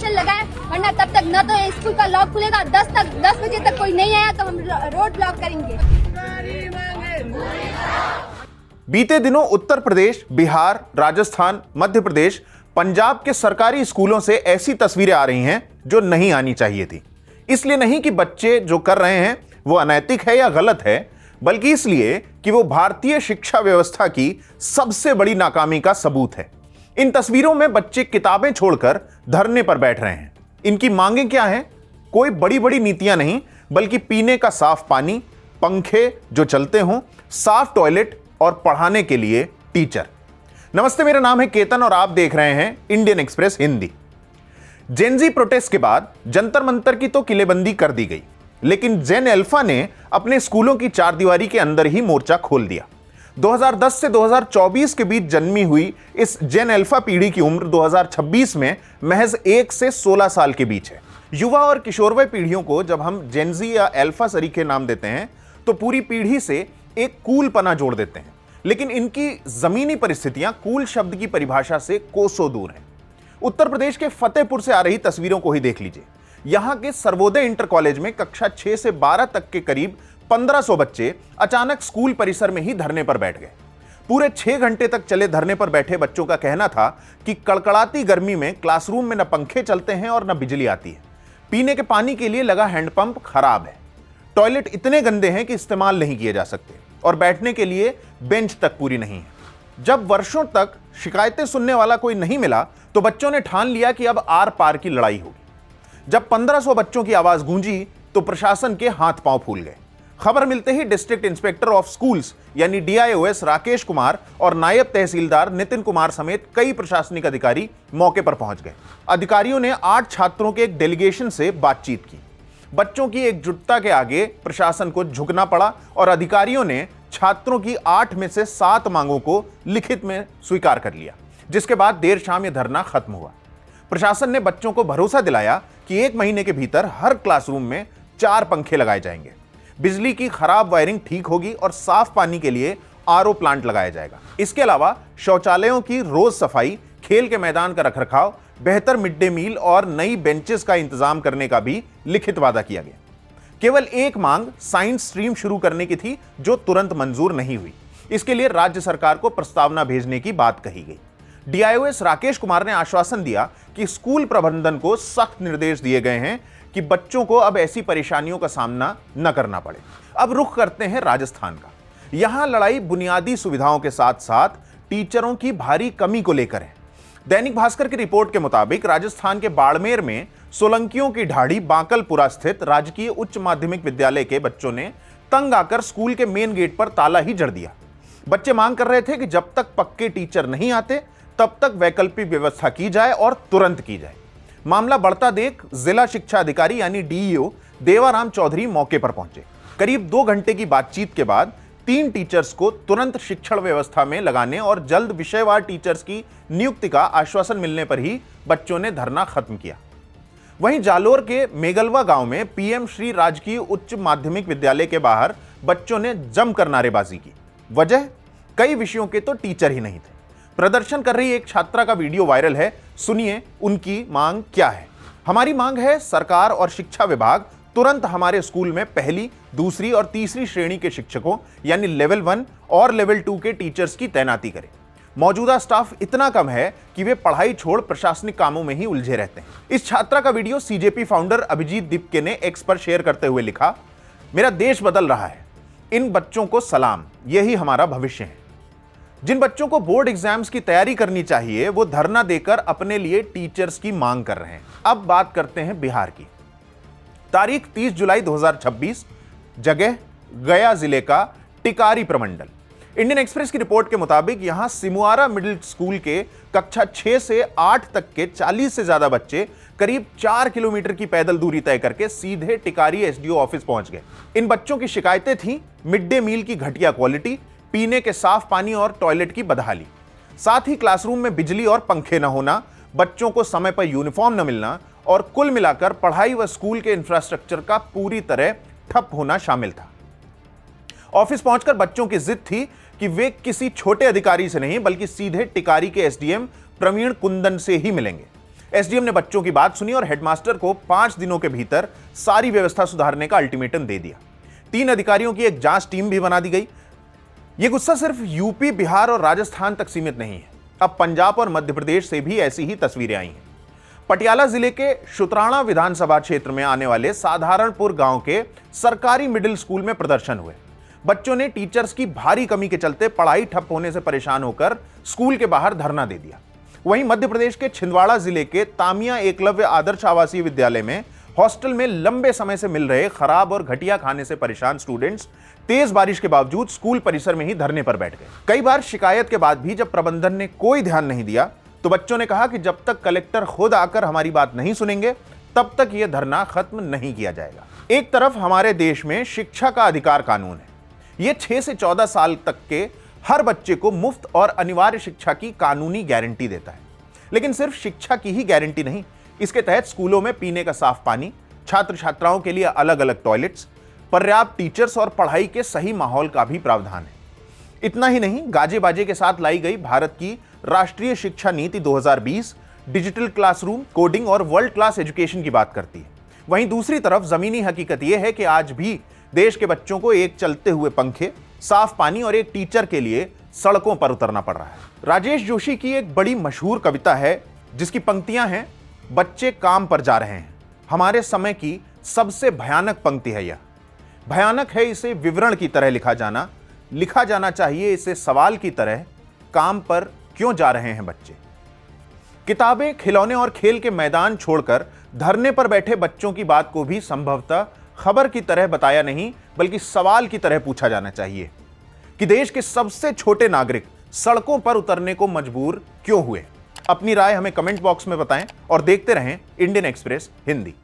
Poster लगाए, वरना तब तक न तो स्कूल का लॉक खुलेगा, 10 बजे तक कोई नहीं आया तो हम रोड ब्लॉक करेंगे। बीते दिनों उत्तर प्रदेश, बिहार, राजस्थान, मध्य प्रदेश, पंजाब के सरकारी स्कूलों से ऐसी तस्वीरें आ रही हैं जो नहीं आनी चाहिए थी। इसलिए नहीं कि बच्चे जो कर रहे हैं वो अनैतिक है या गलत है, बल्कि इसलिए कि वो भारतीय शिक्षा व्यवस्था की सबसे बड़ी नाकामी का सबूत है। इन तस्वीरों में बच्चे किताबें छोड़कर धरने पर बैठ रहे हैं। इनकी मांगें क्या हैं? कोई बड़ी बड़ी नीतियां नहीं, बल्कि पीने का साफ पानी, पंखे जो चलते हों, साफ टॉयलेट और पढ़ाने के लिए टीचर। नमस्ते, मेरा नाम है केतन और आप देख रहे हैं Indian express Hindi. Gen Z protest के बाद जंतर मंतर की तो किलेबंदी कर दी गई, लेकिन जेन अल्फा ने अपने स्कूलों की चारदीवारी के अंदर ही मोर्चा खोल दिया। 2010 से 2024 के बीच जन्मी हुई इस जेन अल्फा पीढ़ी की उम्र 2026 में महज 1 से 16 साल के बीच है। युवा और किशोरवय पीढ़ियों को जब हम जेन-ज़ी या अल्फा सरीखे नाम देते हैं तो पूरी पीढ़ी से एक कूल पना जोड़ देते हैं, लेकिन इनकी जमीनी परिस्थितियां कूल शब्द की परिभाषा से कोसों दूर हैं। उत्तर प्रदेश के फतेहपुर से आ रही तस्वीरों को ही देख लीजिए। यहां के सर्वोदय इंटर कॉलेज में कक्षा 6 से 12 तक के करीब 1500 बच्चे अचानक स्कूल परिसर में ही धरने पर बैठ गए। पूरे 6 घंटे तक चले धरने पर बैठे बच्चों का कहना था कि कड़कड़ाती गर्मी में क्लासरूम में न पंखे चलते हैं और न बिजली आती है। पीने के पानी के लिए लगा हैंडपंप खराब है। टॉयलेट इतने गंदे हैं कि इस्तेमाल नहीं किए जा सकते और बैठने के लिए बेंच तक पूरी नहीं है। जब वर्षों तक शिकायतें सुनने वाला कोई नहीं मिला तो बच्चों ने ठान लिया कि अब आर पार की लड़ाई होगी। जब 1500 बच्चों की आवाज गूंजी तो प्रशासन के हाथ पांव फूल गए। खबर मिलते ही डिस्ट्रिक्ट इंस्पेक्टर ऑफ स्कूल्स यानी DIOS राकेश कुमार और नायब तहसीलदार नितिन कुमार समेत कई प्रशासनिक अधिकारी मौके पर पहुंच गए। अधिकारियों ने 8 छात्रों के एक डेलीगेशन से बातचीत की। बच्चों की एकजुटता के आगे प्रशासन को झुकना पड़ा और अधिकारियों ने छात्रों की 8 में से 7 मांगों को लिखित में स्वीकार कर लिया, जिसके बाद देर शाम यह धरना खत्म हुआ। प्रशासन ने बच्चों को भरोसा दिलाया कि 1 महीने के भीतर हर क्लासरूम में 4 पंखे लगाए जाएंगे, बिजली की खराब वायरिंग ठीक होगी और साफ पानी के लिए RO प्लांट लगाया जाएगा। इसके अलावा शौचालयों की रोज सफाई, खेल के मैदान का रखरखाव, बेहतर मिड डे मील और नई बेंचेस का इंतजाम करने का भी लिखित वादा किया गया। केवल एक मांग साइंस स्ट्रीम शुरू करने की थी, जो तुरंत मंजूर नहीं हुई। इसके लिए राज्य सरकार को प्रस्तावना भेजने की बात कही गई। DIOS राकेश कुमार ने आश्वासन दिया कि स्कूल प्रबंधन को सख्त निर्देश दिए गए हैं कि बच्चों को अब ऐसी परेशानियों का सामना न करना पड़े। अब रुख करते हैं राजस्थान का। यहां लड़ाई बुनियादी सुविधाओं के साथ साथ टीचरों की भारी कमी को लेकर है। दैनिक भास्कर की रिपोर्ट के मुताबिक राजस्थान के बाड़मेर में सोलंकियों की ढाड़ी बांकलपुरा स्थित राजकीय उच्च माध्यमिक विद्यालय के बच्चों ने तंग आकर स्कूल के मेन गेट पर ताला ही जड़ दिया। बच्चे मांग कर रहे थे कि जब तक पक्के टीचर नहीं आते तब तक वैकल्पिक व्यवस्था की जाए और तुरंत की जाए। मामला बढ़ता देख जिला शिक्षा अधिकारी यानी DEO देवाराम चौधरी मौके पर पहुंचे। करीब 2 घंटे की बातचीत के बाद 3 टीचर्स को तुरंत शिक्षण व्यवस्था में लगाने और जल्द विषयवार टीचर्स की नियुक्ति का आश्वासन मिलने पर ही बच्चों ने धरना खत्म किया। वहीं जालोर के मेगलवा गांव में PM श्री राजकीय उच्च माध्यमिक विद्यालय के बाहर बच्चों ने जमकर नारेबाजी की। वजह, कई विषयों के तो टीचर ही नहीं थे। प्रदर्शन कर रही एक छात्रा का वीडियो वायरल है। सुनिए उनकी मांग क्या है। हमारी मांग है सरकार और शिक्षा विभाग तुरंत हमारे स्कूल में पहली, दूसरी और तीसरी श्रेणी के शिक्षकों यानी लेवल 1 और लेवल 2 के टीचर्स की तैनाती करें। मौजूदा स्टाफ इतना कम है कि वे पढ़ाई छोड़ प्रशासनिक कामों में ही उलझे रहते हैं। इस छात्रा का video CJP founder Abhijit Dipke ने X पर शेयर करते हुए लिखा, मेरा देश बदल रहा है, इन बच्चों को सलाम, यही हमारा भविष्य है। जिन बच्चों को बोर्ड एग्जाम्स की तैयारी करनी चाहिए वो धरना देकर अपने लिए टीचर्स की मांग कर रहे हैं। अब बात करते हैं बिहार की। तारीख 30 जुलाई 2026, जगह गया जिले का टिकारी प्रमंडल। इंडियन एक्सप्रेस की रिपोर्ट के मुताबिक यहां सिमुआरा मिडिल स्कूल के कक्षा 6 से 8 तक के 40 से ज्यादा बच्चे करीब 4 किलोमीटर की पैदल दूरी तय करके सीधे टिकारी SDO ऑफिस पहुंच गए। इन बच्चों की शिकायतें थीं मिड डे मील की घटिया क्वालिटी, पीने के साफ पानी और टॉयलेट की बदहाली, साथ ही क्लासरूम में बिजली और पंखे न होना, बच्चों को समय पर यूनिफॉर्म न मिलना और कुल मिलाकर पढ़ाई व स्कूल के इंफ्रास्ट्रक्चर का पूरी तरह ठप होना शामिल था। ऑफिस पहुंचकर बच्चों की जिद थी कि वे किसी छोटे अधिकारी से नहीं बल्कि सीधे टिकारी के SDM प्रवीण कुंदन से ही मिलेंगे। एसडीएम ने बच्चों की बात सुनी और हेडमास्टर को 5 दिनों के भीतर सारी व्यवस्था सुधारने का अल्टीमेटम दे दिया। 3 अधिकारियों की एक जांच टीम भी बना दी गई। यह गुस्सा सिर्फ यूपी, बिहार और राजस्थान तक सीमित नहीं है, अब पंजाब और मध्य प्रदेश से भी ऐसी ही तस्वीरें आई हैं। पटियाला जिले के शुतराणा विधानसभा क्षेत्र में आने वाले साधारणपुर गांव के सरकारी मिडिल स्कूल में प्रदर्शन हुए। बच्चों ने टीचर्स की भारी कमी के चलते पढ़ाई ठप होने से परेशान होकर स्कूल के बाहर धरना दे दिया। वहीं मध्य प्रदेश के छिंदवाड़ा जिले के तामिया एकलव्य आदर्श आवासीय विद्यालय में हॉस्टल में लंबे समय से मिल रहे खराब और घटिया खाने से परेशान स्टूडेंट्स तेज बारिश के बावजूद स्कूल परिसर में ही धरने पर बैठ गए। कई बार शिकायत के बाद भी जब प्रबंधन ने कोई ध्यान नहीं दिया तो बच्चों ने कहा कि जब तक कलेक्टर खुद आकर हमारी बात नहीं सुनेंगे तब तक यह धरना खत्म नहीं किया जाएगा। एक तरफ हमारे देश में शिक्षा का अधिकार कानून है, यह 6 से 14 साल तक के हर बच्चे को मुफ्त और अनिवार्य शिक्षा की कानूनी गारंटी देता है। लेकिन सिर्फ शिक्षा की ही गारंटी नहीं, इसके तहत स्कूलों में पीने का साफ पानी, छात्र छात्राओं के लिए अलग अलग टॉयलेट्स, पर्याप्त टीचर्स और पढ़ाई के सही माहौल का भी प्रावधान है। इतना ही नहीं, गाजे बाजे के साथ लाई गई भारत की राष्ट्रीय शिक्षा नीति 2020 डिजिटल क्लासरूम, कोडिंग और वर्ल्ड क्लास एजुकेशन की बात करती है। वहीं दूसरी तरफ जमीनी हकीकत यह है कि आज भी देश के बच्चों को एक चलते हुए पंखे, साफ पानी और एक टीचर के लिए सड़कों पर उतरना पड़ रहा है। राजेश जोशी की एक बड़ी मशहूर कविता है जिसकी पंक्तियां हैं, बच्चे काम पर जा रहे हैं। हमारे समय की सबसे भयानक पंक्ति है यह। भयानक है इसे विवरण की तरह लिखा जाना चाहिए इसे सवाल की तरह, काम पर क्यों जा रहे हैं बच्चे। किताबें, खिलौने और खेल के मैदान छोड़कर धरने पर बैठे बच्चों की बात को भी संभवतः खबर की तरह बताया नहीं बल्कि सवाल की तरह पूछा जाना चाहिए कि देश के सबसे छोटे नागरिक सड़कों पर उतरने को मजबूर क्यों हुए। अपनी राय हमें कमेंट बॉक्स में बताएं और देखते रहें इंडियन एक्सप्रेस हिंदी।